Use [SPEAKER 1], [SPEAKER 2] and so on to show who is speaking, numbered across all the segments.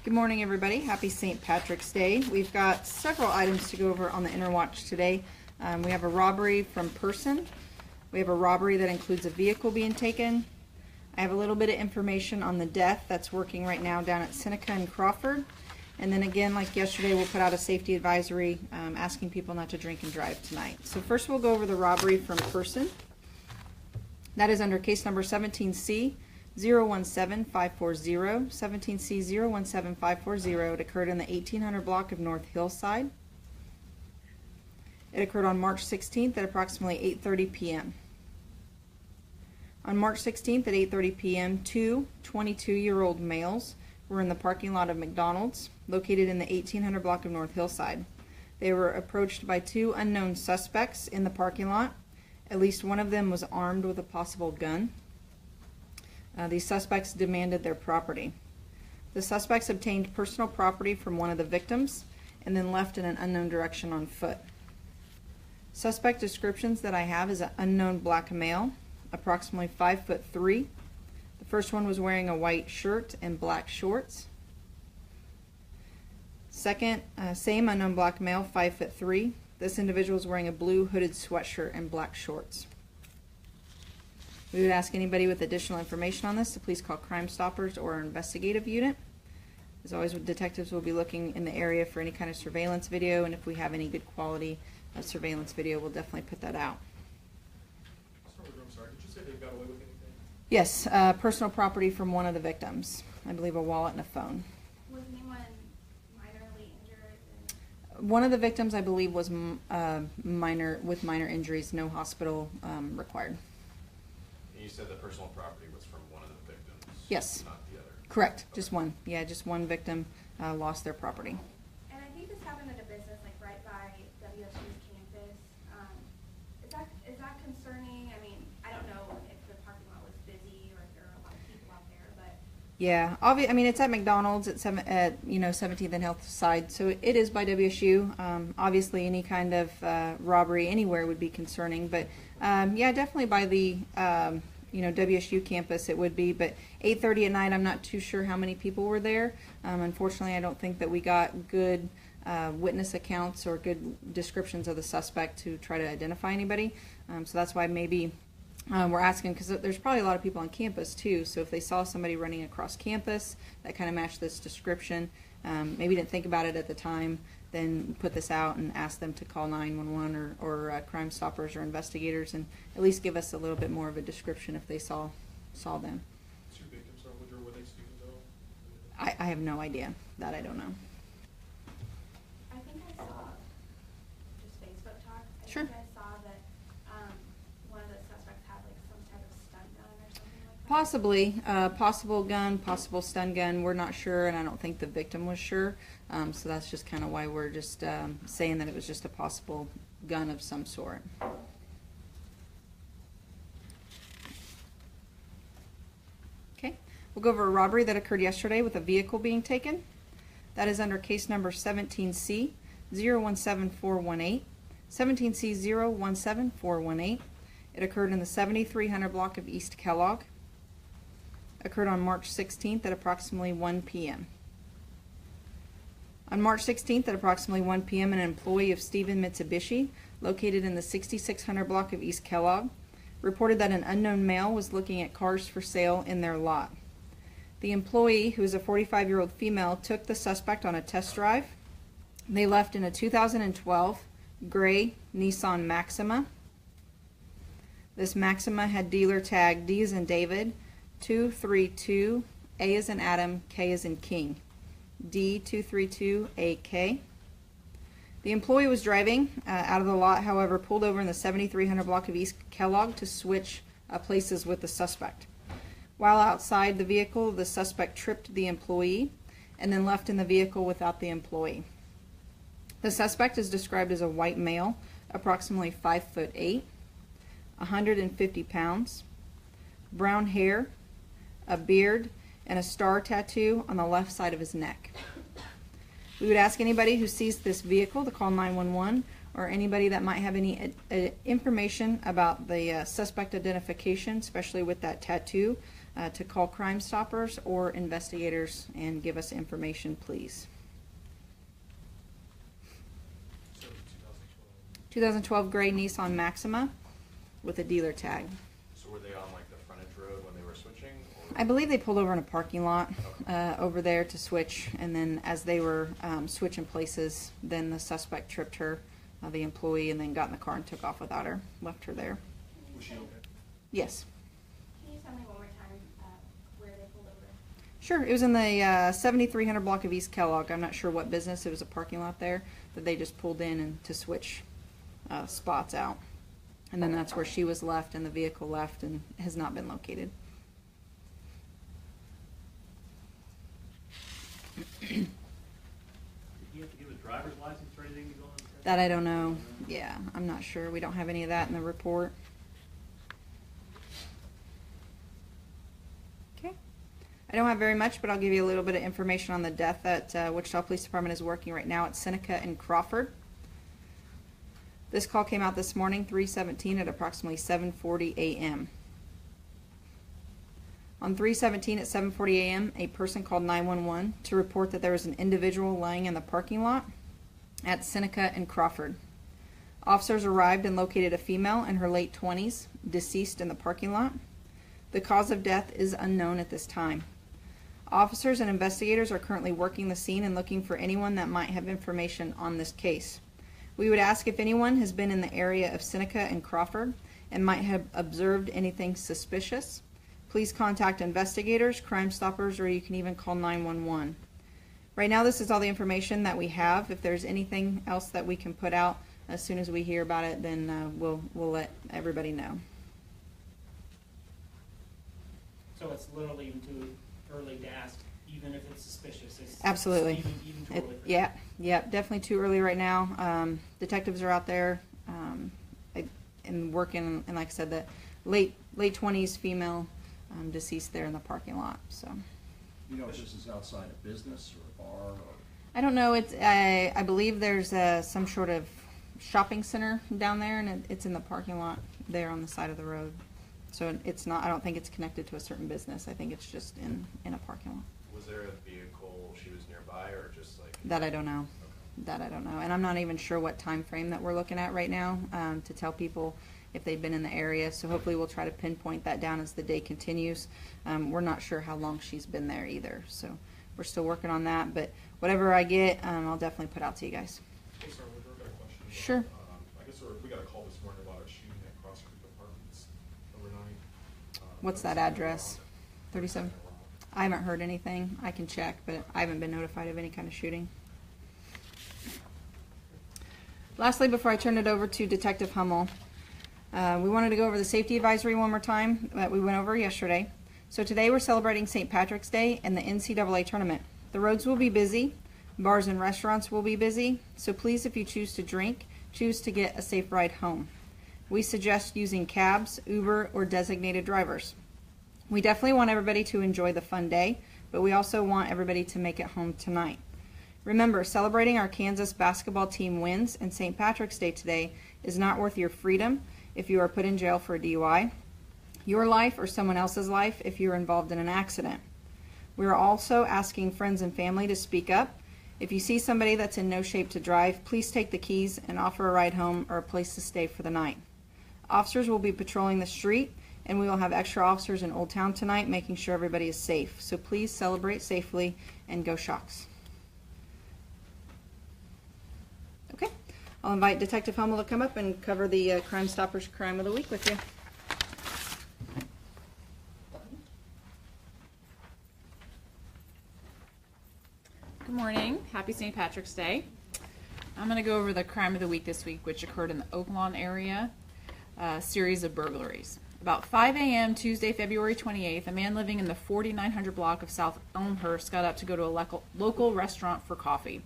[SPEAKER 1] Good morning, everybody. Happy St. Patrick's Day. We've got several items to go over on the Interwatch today. We have a robbery from person. We have a robbery that includes a vehicle being taken. I have a little bit of information on the death that's working right now down at Seneca and Crawford. And then again, like yesterday, we'll put out a safety advisory asking people not to drink and drive tonight. So first we'll go over the robbery from person. That is under case number 17C. 017540, 17C 017540. It occurred in the 1800 block of North Hillside. It occurred on March 16th at approximately 8:30 p.m. On March 16th at 8:30 p.m., two 22-year-old males were in the parking lot of McDonald's, located in the 1800 block of North Hillside. They were approached by two unknown suspects in the parking lot. At least one of them was armed with a possible gun. These suspects demanded their property. The suspects obtained personal property from one of the victims and then left in an unknown direction on foot. Suspect descriptions that I have is an unknown black male, approximately 5'3". The first one was wearing a white shirt and black shorts. Second, same unknown black male, 5'3". This individual is wearing a blue hooded sweatshirt and black shorts. We would ask anybody with additional information on this to please call Crime Stoppers or our investigative unit. As always, detectives will be looking in the area for any kind of surveillance video, and if we have any good quality surveillance video, we'll definitely put that out.
[SPEAKER 2] I'm sorry, did you say they got away with anything?
[SPEAKER 1] Yes, personal property from one of the victims. I believe a wallet and a phone.
[SPEAKER 3] Was anyone minorly injured?
[SPEAKER 1] One of the victims, I believe, was minor injuries, no hospital required.
[SPEAKER 2] You said the personal property was from one of the victims?
[SPEAKER 1] Yes.
[SPEAKER 2] Not the other?
[SPEAKER 1] Correct. Just one. Yeah, just one victim lost their property.
[SPEAKER 3] And I think this happened at a business like right by WSU's campus. Is that concerning? I mean, I don't know if the parking lot was busy or if there are a lot of people out there, but
[SPEAKER 1] Yeah, I mean, it's at McDonald's at 17th and Health Side, so it is by WSU. Obviously, any kind of robbery anywhere would be concerning, but yeah, definitely by the WSU campus it would be. But 8:30 at night, I'm not too sure how many people were there. Unfortunately, I don't think that we got good witness accounts or good descriptions of the suspect to try to identify anybody. So that's why maybe we're asking, because there's probably a lot of people on campus too, so if they saw somebody running across campus that kind of matched this description, maybe didn't think about it at the time, then put this out and ask them to call 911 or Crime Stoppers or investigators, and at least give us a little bit more of a description if they saw them.
[SPEAKER 2] Two victims, were they students at all?
[SPEAKER 1] I have no idea. That I don't know.
[SPEAKER 3] I think I saw just Facebook talk.
[SPEAKER 1] Sure.
[SPEAKER 3] I think I saw that one of the suspects had like some type of stun gun or something like that.
[SPEAKER 1] Possibly, possible gun, possible stun gun. We're not sure, and I don't think the victim was sure. So that's just kind of why we're just saying that it was just a possible gun of some sort. Okay, we'll go over a robbery that occurred yesterday with a vehicle being taken. That is under case number 17C 017418. 17C 017418. It occurred in the 7300 block of East Kellogg. Occurred on March 16th at approximately 1 p.m. On March 16th at approximately 1 p.m., an employee of Stephen Mitsubishi, located in the 6600 block of East Kellogg, reported that an unknown male was looking at cars for sale in their lot. The employee, who is a 45-year-old female, took the suspect on a test drive. They left in a 2012 gray Nissan Maxima. This Maxima had dealer tag D as in David, 232, A as in Adam, K as in King. D232AK. The employee was driving out of the lot, however, pulled over in the 7300 block of East Kellogg to switch places with the suspect. While outside the vehicle, the suspect tripped the employee and then left in the vehicle without the employee. The suspect is described as a white male, approximately 5'8", 150 pounds, brown hair, a beard, and a star tattoo on the left side of his neck. We would ask anybody who sees this vehicle to call 911, or anybody that might have any information about the suspect identification, especially with that tattoo, to call Crime Stoppers or investigators and give us information, please.
[SPEAKER 4] So 2012.
[SPEAKER 1] 2012 gray Nissan Maxima with a dealer tag.
[SPEAKER 2] So were they on like the frontage road when they were switching? Or?
[SPEAKER 1] I believe they pulled over in a parking lot over there to switch, and then as they were switching places, then the suspect tripped her, the employee, and then got in the car and took off without her, left her there.
[SPEAKER 4] Was she okay?
[SPEAKER 1] Yes.
[SPEAKER 3] Can you tell me one more time where they pulled over?
[SPEAKER 1] Sure. It was in the 7300 block of East Kellogg. I'm not sure what business. It was a parking lot there that they just pulled in and to switch spots out. And then that's where she was left and the vehicle left and has not been located.
[SPEAKER 4] Did he have to give a driver's license or anything to go on the test?
[SPEAKER 1] That I don't know. Yeah, I'm not sure. We don't have any of that in the report. Okay. I don't have very much, but I'll give you a little bit of information on the death that Wichita Police Department is working right now at Seneca and Crawford. This call came out this morning, 3:17 at approximately 7:40 a.m. On 3:17 at 7:40 a.m., a person called 911 to report that there was an individual lying in the parking lot at Seneca and Crawford. Officers arrived and located a female in her late 20s, deceased in the parking lot. The cause of death is unknown at this time. Officers and investigators are currently working the scene and looking for anyone that might have information on this case. We would ask if anyone has been in the area of Seneca and Crawford and might have observed anything suspicious. Please contact investigators, Crime Stoppers, or you can even call 911. Right now, this is all the information that we have. If there's anything else that we can put out as soon as we hear about it, then we'll let everybody know.
[SPEAKER 5] So it's literally even too early to ask, even if it's suspicious. It's
[SPEAKER 1] Absolutely.
[SPEAKER 5] Even too early.
[SPEAKER 1] Yeah, definitely too early right now. Detectives are out there and working, and like I said, the late 20s female deceased there in the parking lot. So
[SPEAKER 6] You know if this is outside a business or a bar or?
[SPEAKER 1] I don't know. It's I believe there's some sort of shopping center down there, and it's in the parking lot there on the side of the road. So it's not. I don't think it's connected to a certain business. I think it's just in a parking lot.
[SPEAKER 2] Was there a vehicle she was nearby, or just like?
[SPEAKER 1] That I don't know.
[SPEAKER 2] Okay.
[SPEAKER 1] That I don't know, and I'm not even sure what time frame that we're looking at right now to tell people if they've been in the area. So hopefully we'll try to pinpoint that down as the day continues. We're not sure how long she's been there either, so we're still working on that. But whatever I get, I'll definitely put out to you guys.
[SPEAKER 7] Hey, sir, we've got a question.
[SPEAKER 1] Sure.
[SPEAKER 7] I guess we got a call this morning about a shooting at Cross Creek Apartments overnight.
[SPEAKER 1] What's that address? 37? I haven't heard anything. I can check, but I haven't been notified of any kind of shooting. Lastly, before I turn it over to Detective Hummel, we wanted to go over the safety advisory one more time that we went over yesterday. So today we're celebrating St. Patrick's Day and the NCAA tournament. The roads will be busy, bars and restaurants will be busy, so please, if you choose to drink, choose to get a safe ride home. We suggest using cabs, Uber, or designated drivers. We definitely want everybody to enjoy the fun day, but we also want everybody to make it home tonight. Remember, celebrating our Kansas basketball team wins and St. Patrick's Day today is not worth your freedom if you are put in jail for a DUI, your life, or someone else's life if you are involved in an accident. We are also asking friends and family to speak up. If you see somebody that's in no shape to drive, please take the keys and offer a ride home or a place to stay for the night. Officers will be patrolling the street, and we will have extra officers in Old Town tonight making sure everybody is safe. So please celebrate safely and go Shocks. Okay, I'll invite Detective Hummel to come up and cover the Crime Stoppers Crime of the Week with you.
[SPEAKER 8] Good morning. Happy St. Patrick's Day. I'm going to go over the crime of the week this week, which occurred in the Oaklawn area, a series of burglaries. About 5 a.m. Tuesday, February 28th, a man living in the 4900 block of South Elmhurst got up to go to a local restaurant for coffee.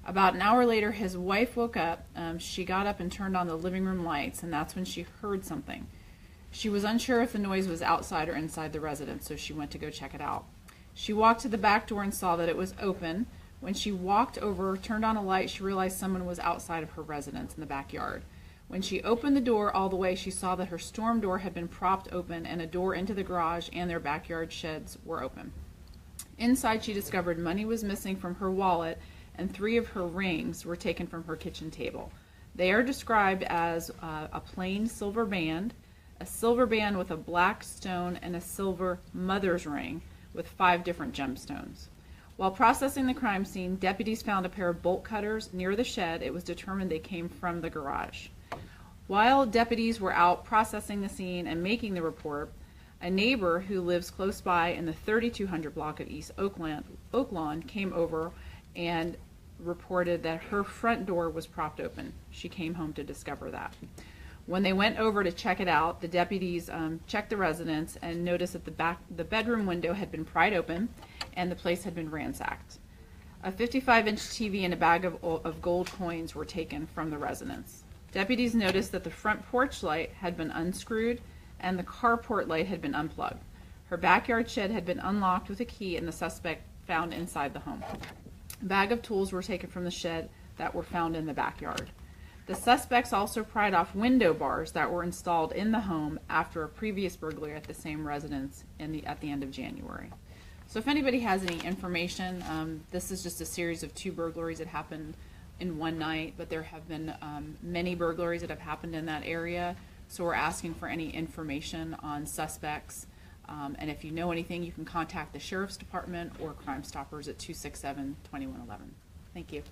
[SPEAKER 8] About an hour later, his wife woke up. She got up and turned on the living room lights, and that's when she heard something. She was unsure if the noise was outside or inside the residence, so she went to go check it out. She walked to the back door and saw that it was open. When she walked over, turned on a light, she realized someone was outside of her residence in the backyard. When she opened the door all the way, she saw that her storm door had been propped open and a door into the garage and their backyard sheds were open. Inside, she discovered money was missing from her wallet and 3 of her rings were taken from her kitchen table. They are described as a plain silver band, a silver band with a black stone, and a silver mother's ring with 5 different gemstones. While processing the crime scene, deputies found a pair of bolt cutters near the shed. It was determined they came from the garage. While deputies were out processing the scene and making the report, a neighbor who lives close by in the 3200 block of East Oaklawn came over and reported that her front door was propped open. She came home to discover that. When they went over to check it out, the deputies checked the residence and noticed that the bedroom window had been pried open and the place had been ransacked. A 55-inch TV and a bag of gold coins were taken from the residence. Deputies noticed that the front porch light had been unscrewed and the carport light had been unplugged. Her backyard shed had been unlocked with a key and the suspect found inside the home. A bag of tools were taken from the shed that were found in the backyard. The suspects also pried off window bars that were installed in the home after a previous burglary at the same residence at the end of January. So if anybody has any information, this is just a series of 2 burglaries that happened in one night, but there have been many burglaries that have happened in that area. So we're asking for any information on suspects. And if you know anything, you can contact the Sheriff's Department or Crime Stoppers at 267-2111. Thank you.